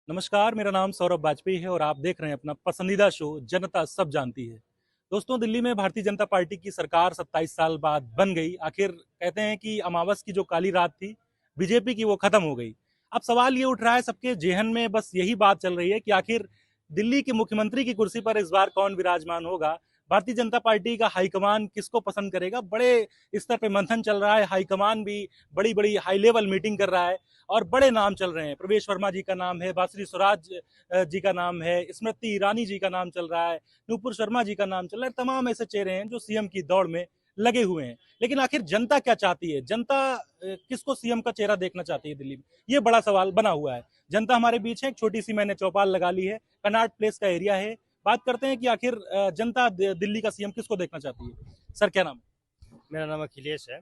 नमस्कार, मेरा नाम सौरभ वाजपेयी है और आप देख रहे हैं अपना पसंदीदा शो जनता सब जानती है। दोस्तों, दिल्ली में भारतीय जनता पार्टी की सरकार 27 साल बाद बन गई। आखिर कहते हैं कि अमावस की जो काली रात थी बीजेपी की, वो खत्म हो गई। अब सवाल ये उठ रहा है सबके जेहन में, बस यही बात चल रही है कि आखिर दिल्ली के मुख्यमंत्री की कुर्सी पर इस बार कौन विराजमान होगा। भारतीय जनता पार्टी का हाईकमान किसको पसंद करेगा, बड़े स्तर पे मंथन चल रहा है। हाईकमान भी बड़ी बड़ी हाई लेवल मीटिंग कर रहा है और बड़े नाम चल रहे हैं। प्रवेश वर्मा जी का नाम है, बासुरी स्वराज जी का नाम है, स्मृति ईरानी जी का नाम चल रहा है, नुपुर शर्मा जी का नाम चल रहा है। तमाम ऐसे चेहरे हैं जो सीएम की दौड़ में लगे हुए हैं। लेकिन आखिर जनता क्या चाहती है? जनता किसको सीएम का चेहरा देखना चाहती है दिल्ली में? ये बड़ा सवाल बना हुआ है। जनता हमारे बीच है, एक छोटी सी मैंने चौपाल लगा ली है, कनॉट प्लेस का एरिया है। बात करते हैं कि आखिर जनता दिल्ली का सीएम किसको देखना चाहती है। सर, क्या नाम है? मेरा नाम अखिलेश है।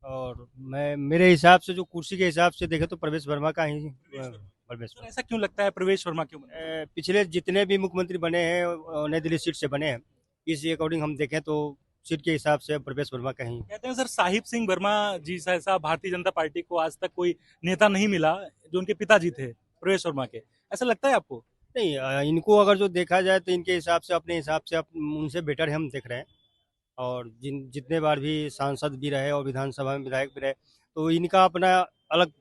और मैं मेरे हिसाब से जो कुर्सी के हिसाब से देखे तो प्रवेश वर्मा का ही प्रवेश सर, वर्मा। ऐसा क्यों लगता है प्रवेश वर्मा क्यों बने? पिछले जितने भी मुख्यमंत्री बने हैं नई दिल्ली सीट से बने हैं। इस अकॉर्डिंग हम देखें तो सीट के हिसाब से प्रवेश वर्मा का ही। कहते हैं सर, साहिब सिंह वर्मा जी जैसा भारतीय जनता पार्टी को आज तक कोई नेता नहीं मिला जो उनके पिताजी थे प्रवेश वर्मा के। ऐसा लगता है आपको? नहीं, इनको अगर जो देखा जाए तो इनके हिसाब से अपने हिसाब से उनसे बेटर हम देख रहे हैं। और जितने बार भी सांसद भी रहे और विधानसभा में विधायक भी रहे तो इनका अपना अलग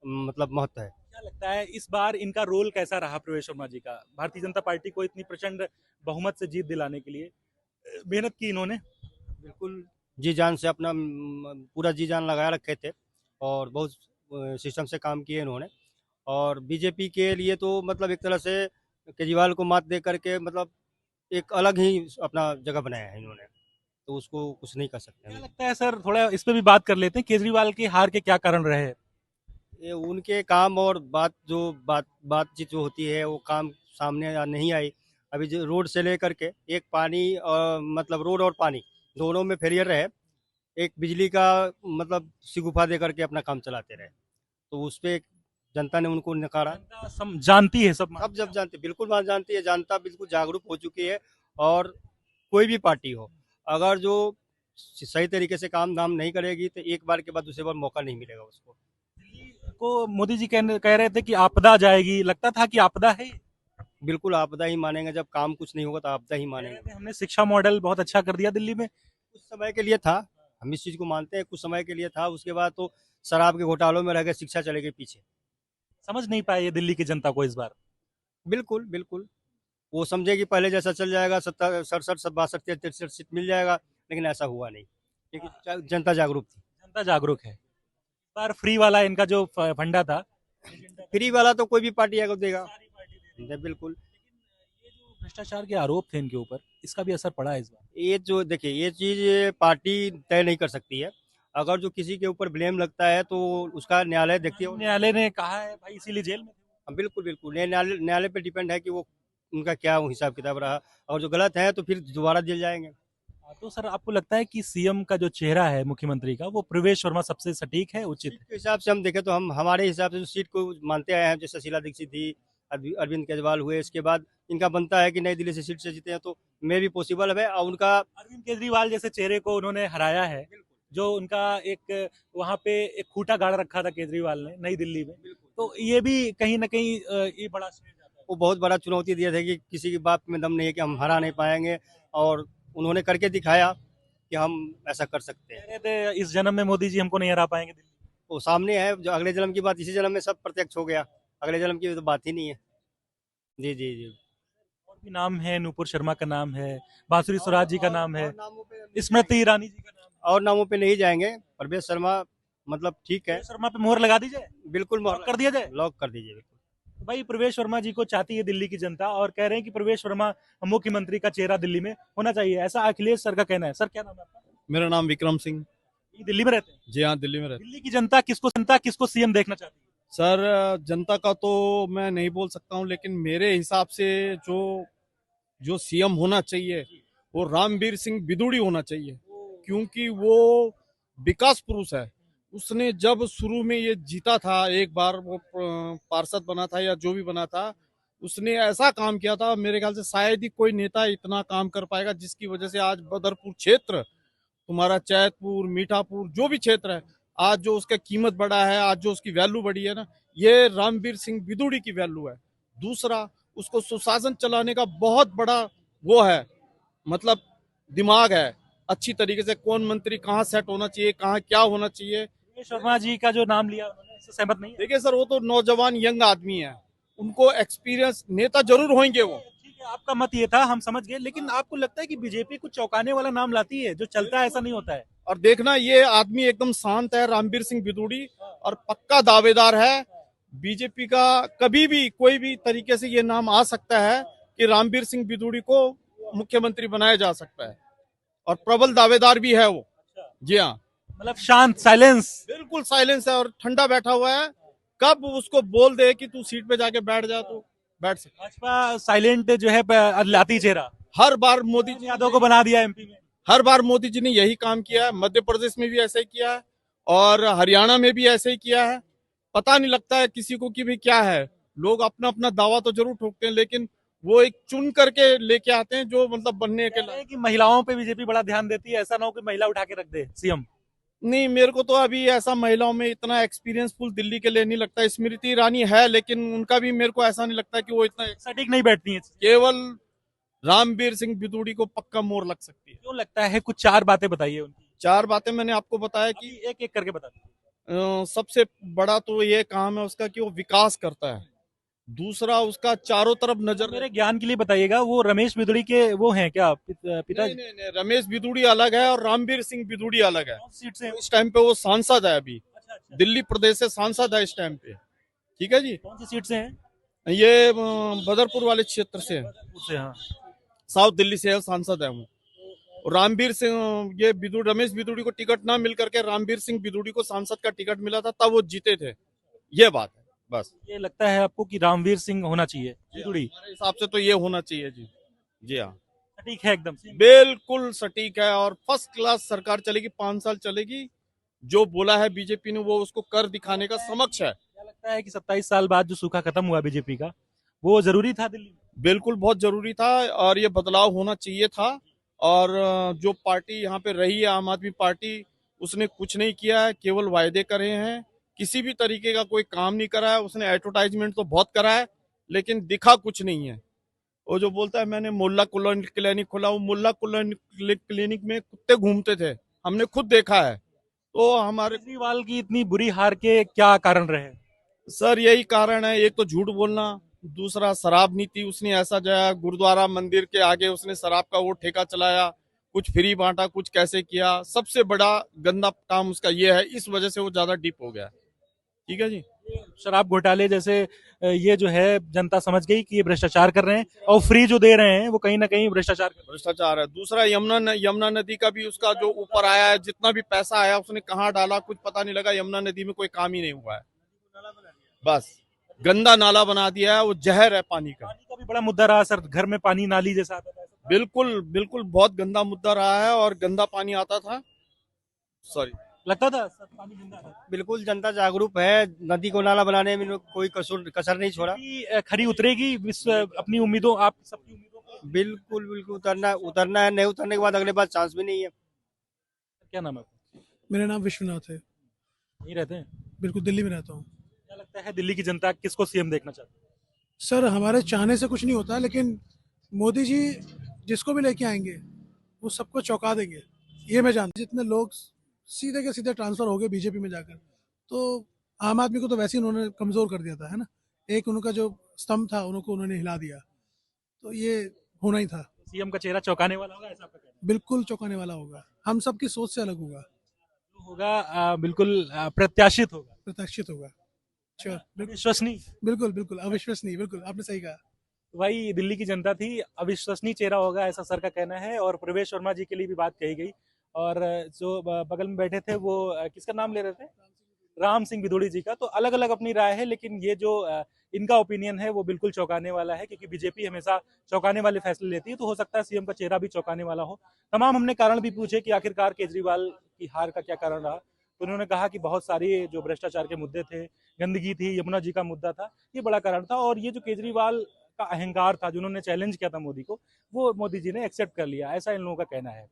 मतलब महत्व है। क्या लगता है इस बार इनका रोल कैसा रहा प्रवेश वर्मा जी का, भारतीय जनता पार्टी को इतनी प्रचंड बहुमत से जीत दिलाने के लिए? मेहनत की इन्होंने। बिल्कुल जी जान से अपना पूरा जी जान लगाए रखे थे। और बहुत सिस्टम से काम किए इन्होंने। और बीजेपी के लिए तो मतलब एक तरह से केजरीवाल को मात दे करके मतलब एक अलग ही अपना जगह बनाया है इन्होंने। तो उसको कुछ नहीं कर सकते क्या हम। लगता है सर, थोड़ा इस पे भी बात कर लेते हैं, केजरीवाल की हार के क्या कारण रहे? ये उनके काम और बातचीत जो होती है वो काम सामने नहीं आई। अभी जो रोड से लेकर के एक पानी और मतलब रोड और पानी दोनों में फेलियर रहे। एक बिजली का मतलब शिगुफा दे करके अपना काम चलाते रहे। तो उस पे जनता ने उनको नकारा। जनता जानती है, सब सब मानती है। जब जानती बिल्कुल बात जानती है, जनता बिल्कुल जागरूक हो चुकी है। और कोई भी पार्टी हो, अगर जो सही तरीके से काम धाम नहीं करेगी तो एक बार के बाद दूसरे बार मौका नहीं मिलेगा उसको। दिल्ली को मोदी जी कह रहे थे कि आपदा जाएगी, लगता था कि आपदा है। बिल्कुल आपदा ही मानेंगे, जब काम कुछ नहीं होगा तो आपदा ही कह रहे थे मानेंगे। हमने शिक्षा मॉडल बहुत अच्छा कर दिया दिल्ली में। कुछ समय के लिए था, हम इस चीज़ को मानते हैं, कुछ समय के लिए था, उसके बाद तो शराब के घोटालों में रह गए, शिक्षा चले गई पीछे। समझ नहीं पाए ये दिल्ली की जनता को इस बार। बिल्कुल बिल्कुल। वो समझे कि पहले जैसा चल जाएगा, 67 सब 62 63 सीट मिल जाएगा। लेकिन ऐसा हुआ नहीं क्योंकि जनता जागरूक थी। जनता जागरूक है। इस बार फ्री वाला इनका जो फंडा था, एजेंडा था, फ्री वाला तो कोई भी पार्टी आकर देगा। सारी पार्टी दे रही है। बिल्कुल। लेकिन ये जो भ्रष्टाचार के आरोप थे इनके ऊपर, इसका भी असर पड़ा है इस बार। ये जो देखिए ये चीज़ पार्टी तय नहीं कर सकती है। अगर जो किसी के ऊपर ब्लेम लगता है तो उसका न्यायालय देखती है। न्यायालय ने कहा है भाई, इसीलिए जेल में थे। हाँ, बिल्कुल बिल्कुल, ये न्यायालय न्यायालय पे डिपेंड है कि वो उनका क्या वो हिसाब किताब रहा। और जो गलत है तो फिर दोबारा जेल जाएंगे। तो सर, आपको लगता है कि सीएम का जो चेहरा है मुख्यमंत्री का, वो प्रवेश वर्मा सबसे सटीक है, उचित सीट है? के हिसाब से हम देखें तो हम हमारे हिसाब से जो सीट को मानते आए हैं, जैसे शीला दीक्षित थी, अरविंद केजरीवाल हुए, इसके बाद इनका बनता है कि नई दिल्ली से सीट से जीते हैं तो मे भी पॉसिबल है। और उनका अरविंद केजरीवाल जैसे चेहरे को उन्होंने हराया है। जो उनका एक वहां पे एक खूंटा गाड़ रखा था केजरीवाल ने नई दिल्ली में। तो ये भी कहीं ना कहीं ये बड़ा श्रेय जाता है। वो बहुत बड़ा चुनौती दिया था कि किसी की बात में दम नहीं है कि हम हरा नहीं पाएंगे। और उन्होंने करके दिखाया कि हम ऐसा कर सकते कह हैं। रहे थे इस जन्म में मोदी जी हमको नहीं हरा पाएंगे दिल्ली। वो सामने है, जो अगले जन्म की बात इसी जन्म में सब प्रत्यक्ष हो गया। अगले जन्म की तो बात ही नहीं है। जी जी जी। और भी नाम है, नुपुर शर्मा का नाम है, बांसुरी स्वराज जी का नाम है, और नामों पे नहीं स्मृति जाएंगे। ईरानी जी का नाम है। और नामों पे नहीं जाएंगे। प्रवेश शर्मा मतलब ठीक है। प्रवेश वर्मा पे मोहर लगा दी जाए, बिल्कुल लॉक कर दिया जाए। लॉक कर दीजिए बिल्कुल। तो भाई, प्रवेश वर्मा जी को चाहती है दिल्ली की जनता और कह रहे हैं कि प्रवेश वर्मा मुख्यमंत्री का चेहरा दिल्ली में होना चाहिए, ऐसा अखिलेश सर का कहना है। सर, क्या नाम है आपका? मेरा नाम विक्रम सिंह। ये दिल्ली में रहते हैं। जी हाँ, दिल्ली में रहता दिल्ली की जनता किसको सीएम देखना चाहती है? हूँ। सर, जनता का तो मैं नहीं बोल सकता हूँ, लेकिन मेरे हिसाब से जो जो सीएम होना चाहिए वो रामवीर सिंह बिदुड़ी होना चाहिए। क्योंकि वो विकास पुरुष है। उसने जब शुरू में ये जीता था, एक बार वो पार्षद बना था या जो भी बना था, उसने ऐसा काम किया था, मेरे ख्याल से शायद ही कोई नेता इतना काम कर पाएगा, जिसकी वजह से आज बदरपुर क्षेत्र, तुम्हारा चैतपुर, मीठापुर, जो भी क्षेत्र है, आज जो उसका कीमत बढ़ा है, आज जो उसकी वैल्यू बढ़ी है ना, ये रामवीर सिंह बिदुड़ी की वैल्यू है। दूसरा उसको सुशासन चलाने का बहुत बड़ा वो है, मतलब दिमाग है, अच्छी तरीके से कौन मंत्री कहाँ सेट होना चाहिए, कहाँ क्या होना चाहिए। रमेश शर्मा जी का जो नाम लिया उन्होंने, इससे सहमत नहीं है? देखिए सर, वो तो नौजवान यंग आदमी है, उनको एक्सपीरियंस नेता जरूर होंगे वो। ठीक है, आपका मत ये था, हम समझ गए, लेकिन आपको लगता है कि बीजेपी कुछ चौंकाने वाला नाम लाती है जो चलता है, ऐसा नहीं होता है? और देखना, ये आदमी एकदम शांत है, रामवीर सिंह बिदूड़ी, और पक्का दावेदार है बीजेपी का। कभी भी कोई भी तरीके से ये नाम आ सकता है कि रामवीर सिंह बिदूड़ी को मुख्यमंत्री बनाया जा सकता है, और प्रबल दावेदार भी है वो। जी हाँ, मतलब शांत, साइलेंस। बिल्कुल साइलेंस है और ठंडा बैठा हुआ है। कब उसको बोल दे कि तू सीट पे जाके बैठ जा, तो बैठ सकता। भाजपा साइलेंट जो है लाती चेहरा, हर बार मोदी जी यादव को बना दिया एमपी में। हर बार मोदी जी ने यही काम किया है, मध्य प्रदेश में भी ऐसे ही किया है और हरियाणा में भी ऐसे ही किया है। पता नहीं लगता है किसी को कि भी क्या है, लोग अपना अपना दावा तो जरूर ठोकते हैं, लेकिन वो एक चुन करके लेके आते हैं जो मतलब बनने के कह रहे हैं कि महिलाओं पे बीजेपी बड़ा ध्यान देती है, ऐसा ना हो कि महिला उठा के रख दे सीएम। नहीं, मेरे को तो अभी ऐसा महिलाओं में इतना एक्सपीरियंसफुल दिल्ली के लिए नहीं लगता। स्मृति ईरानी है, लेकिन उनका भी मेरे को ऐसा नहीं लगता कि वो इतना। सटीक नहीं बैठती है। केवल रामवीर सिंह बिदूड़ी को पक्का मोहर लग सकती है। क्यों लगता है? कुछ चार बातें बताइए उनकी। चार बातें मैंने आपको बताया कि एक एक करके बता दीजिए। सबसे बड़ा तो ये काम है उसका कि वो विकास करता है। दूसरा, उसका चारों तरफ नजर। मेरे ज्ञान के लिए बताइएगा, वो रमेश बिदुड़ी के वो हैं क्या पिता? नहीं, नहीं, नहीं, रमेश बिदूड़ी अलग है और रामवीर सिंह बिदूड़ी अलग है। कौन सी सीट से हैं? इस टाइम पे वो सांसद है अभी, अच्छा, अच्छा। दिल्ली प्रदेश से सांसद है इस टाइम पे। ठीक है जी। कौन सी सीट से हैं? ये बदरपुर वाले क्षेत्र से है, बदरपुर से, हाँ। साउथ दिल्ली से है, सांसद है वो। और रामवीर सिंह, ये बिदूड़ी, रमेश बिदूड़ी को टिकट ना मिल करके रामवीर सिंह बिदूड़ी को सांसद का टिकट मिला था, तब वो जीते थे। ये बात है बस। ये लगता है आपको कि रामवीर सिंह होना चाहिए बिदुड़ी? हमारे हिसाब से तो ये होना चाहिए जी। जी हाँ, ठीक है एकदम। बिल्कुल सटीक है और फर्स्ट क्लास सरकार चलेगी, 5 साल चलेगी। जो बोला है बीजेपी ने वो उसको कर दिखाने का समक्ष है। क्या लगता है कि 27 साल बाद जो सूखा खत्म हुआ बीजेपी का, वो जरूरी था दिल्ली में? बिल्कुल बहुत जरूरी था और ये बदलाव होना चाहिए था। और जो पार्टी यहाँ पे रही है, आम आदमी पार्टी, उसने कुछ नहीं किया है, केवल वायदे करे हैं। किसी भी तरीके का कोई काम नहीं करा है। उसने एडवर्टाइजमेंट तो बहुत करा है, लेकिन दिखा कुछ नहीं है। वो जो बोलता है मैंने मुल्ला कुल्ला क्लिनिक खोला, वो मुल्ला कुल्ला क्लिनिक में कुत्ते घूमते थे, हमने खुद देखा है। तो हमारे केजरीवाल की इतनी बुरी हार के क्या कारण रहे? सर यही कारण है, एक तो झूठ बोलना, दूसरा शराब नीति उसने ऐसा जाया, गुरुद्वारा मंदिर के आगे उसने शराब का वो ठेका चलाया, कुछ फ्री बांटा, कुछ कैसे किया। सबसे बड़ा गंदा काम उसका ये है, इस वजह से वो ज्यादा डीप हो गया। ठीक है जी। शराब घोटाले जैसे ये जो है जनता समझ गई कि ये भ्रष्टाचार कर रहे हैं, और फ्री जो दे रहे हैं वो कहीं ना कहीं भ्रष्टाचार कर रहे हैं। भ्रष्टाचार है। दूसरा, यमुना नदी का भी उसका जो ऊपर आया है, जितना भी पैसा आया उसने कहाँ डाला कुछ पता नहीं लगा। यमुना नदी में कोई काम ही नहीं हुआ है, बस गंदा नाला बना दिया है, वो जहर है पानी का। पानी का भी बड़ा मुद्दा रहा सर, घर में पानी नाली जैसा आता था। बिल्कुल बिल्कुल बहुत गंदा मुद्दा रहा है और गंदा पानी आता था। सॉरी, लगता था सर पानी गंदा था। बिल्कुल जनता जागरूक है, नदी को नाला बनाने में कोई कसर नहीं छोड़ा। कि खरी उतरेगी अपनी उम्मीदों, आप सबकी उम्मीदों पे? बिल्कुल बिल्कुल उतरना है, नहीं उतरने के बाद अगले बार चांस भी नहीं है। क्या नाम है आपका? मेरा नाम विश्वनाथ है। यहीं रहते हैं? बिल्कुल दिल्ली में रहता हूँ। क्या लगता है दिल्ली की जनता किसको सीएम देखना चाहती है? सर हमारे चाहने से कुछ नहीं होता, लेकिन मोदी जी जिसको भी लेके आएंगे वो सबको चौंका देंगे, ये मैं जानता हूँ। जितने लोग सीधे के सीधे ट्रांसफर हो गए बीजेपी में जाकर, तो आम आदमी को तो वैसे ही उन्होंने कमजोर कर दिया था, है ना। एक उनका जो स्तंभ था उनको उन्होंने हिला दिया, तो ये होना ही था। सीएम का चेहरा चौंकाने वाला होगा, ऐसा आपका कहना है? बिल्कुल चौंकाने वाला होगा, हम सबकी सोच से अलग होगा, जो होगा बिल्कुल प्रत्याशित होगा, प्रत्याशित होगा। श्योर, बिल्कुल विश्वसनीय। बिल्कुल बिल्कुल अविश्वसनीय, बिल्कुल आपने सही कहा। वही दिल्ली की जनता थी, अविश्वसनीय चेहरा होगा, ऐसा सर का कहना है। और प्रवेश वर्मा जी के लिए भी बात कही गई। और जो बगल में बैठे थे वो किसका नाम ले रहे थे? राम सिंह बिदुड़ी जी का। तो अलग अलग अपनी राय है, लेकिन ये जो इनका ओपिनियन है वो बिल्कुल चौंकाने वाला है, क्योंकि बीजेपी हमेशा चौंकाने वाले फैसले लेती है। तो हो सकता है सीएम का चेहरा भी चौंकाने वाला हो। तमाम हमने कारण भी पूछे कि आखिरकार केजरीवाल की हार का क्या कारण रहा। तो उन्होंने कहा कि बहुत सारी जो भ्रष्टाचार के मुद्दे थे, गंदगी थी, यमुना जी का मुद्दा था, ये बड़ा कारण था। और ये जो केजरीवाल का अहंकार था, जिन्होंने चैलेंज किया था मोदी को, वो मोदी जी ने एक्सेप्ट कर लिया, ऐसा इन लोगों का कहना है।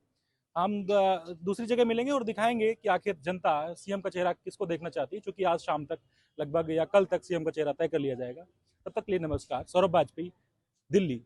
हम दूसरी जगह मिलेंगे और दिखाएंगे कि आखिर जनता सीएम का चेहरा किसको देखना चाहती है, क्योंकि आज शाम तक लगभग या कल तक सीएम का चेहरा तय कर लिया जाएगा। तब तक के लिए नमस्कार। सौरभ वाजपेयी, दिल्ली।